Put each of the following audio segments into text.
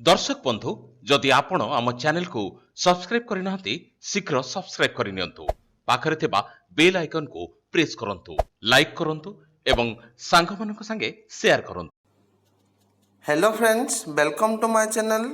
दर्शक बंधु जदि आपण आम चैनल को सब्सक्राइब करना शीघ्र सब्सक्राइब करनी पाखरे थिबा बेल आइकन को प्रेस करंतु लाइक करंतु एवं सांग मानक संगे शेयर करंतु। Hello friends, welcome to my channel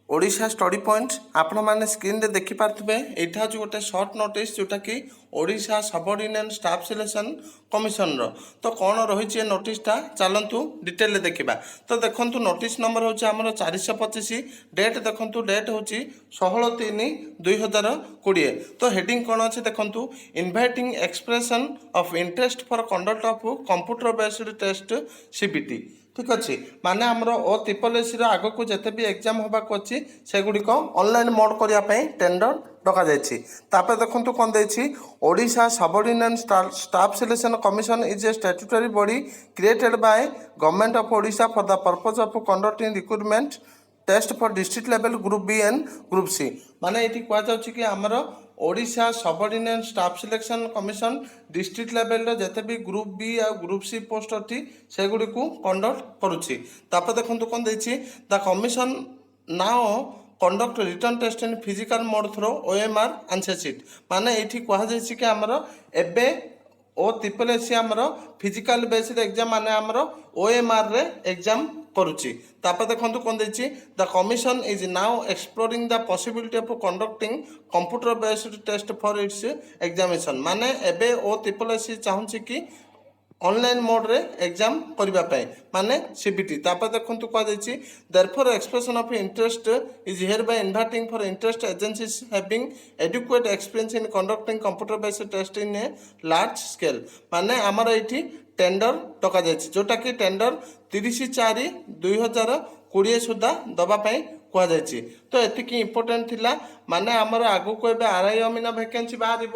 Odisha study point. आपण माने स्क्रीन रे देखि पारथबे एठा जो गोटे शॉर्ट नोटिस जोटा कि Odisha subordinate staff selection commission रो। तो कौन रही नोटिसटा चलतु डिटेल देखा। तो देखंतु नोटिस नंबर होची हमर 425, डेट देखंतु डेट होची 16/3/2020। तो हेडिंग कौन अच्छे देखंतु, inviting expression of interest for conduct of computer based test CBT. ठीक अच्छे माने आमर ओ त्रिपल आग को जिते भी एग्जाम होबाक अच्छी सेगुड़िक ऑनलाइन मोड करने टेंडर डका जापर देखो कौन देछि Odisha subordinate staff selection commission is a statutory body created by government of Odisha for the purpose of conducting recruitment test for district level group B and group C. माने ये कहुच्छी कि आमर Odisha subordinate staff selection commission district level जिते भी group B आ group C post अच्छी सेगुड़ी को कंडक्ट करुच्ची। तापर देखो कौन देछि the commission now conduct written test in physical mode through OMR answer sheet. माने ये कहुच्छी कि आमर एबे ओ ट्रिपल एस आमर फिजिकल बेस्ड एग्जाम माने आमर ओएमआर रे एग्जाम करुच्ची। तापर देखो कौन देछि the commission is now exploring the possibility of conducting computer based test for its examination. माने एबे ओ ट्रिपल एस चाहूँगी कि ऑनलाइन मोड रे एग्जाम करबा पय माने सीबीटी। तापर देखो कहुच्छी therefore expression of interest is hereby inviting for interest agencies having adequate experience in conducting computer based test in a large scale. माने आमर ये टेंडर डका जोटा कि टेंडर 30/4/2020 सुधा दवापाई कहुई। तो एतिकी इम्पोर्टेंट थिला। माने आमर आगु को एबे आरआई अमीन वैकेंसी बाहर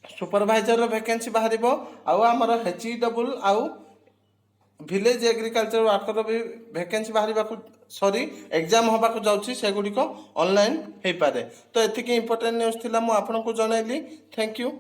सुपरवाइजर वैकेंसी बाहर आमर HEW आउ विलेज एग्रीकल्चर वर्कर भी वैकेंसी बाहर सॉरी एग्जाम होबाक जाउछि सेगुड़िक ऑनलाइन हो पारे। तो एतिकी इम्पोर्टेंट न्यूज थिला मु आपनको जनैली। Thank you.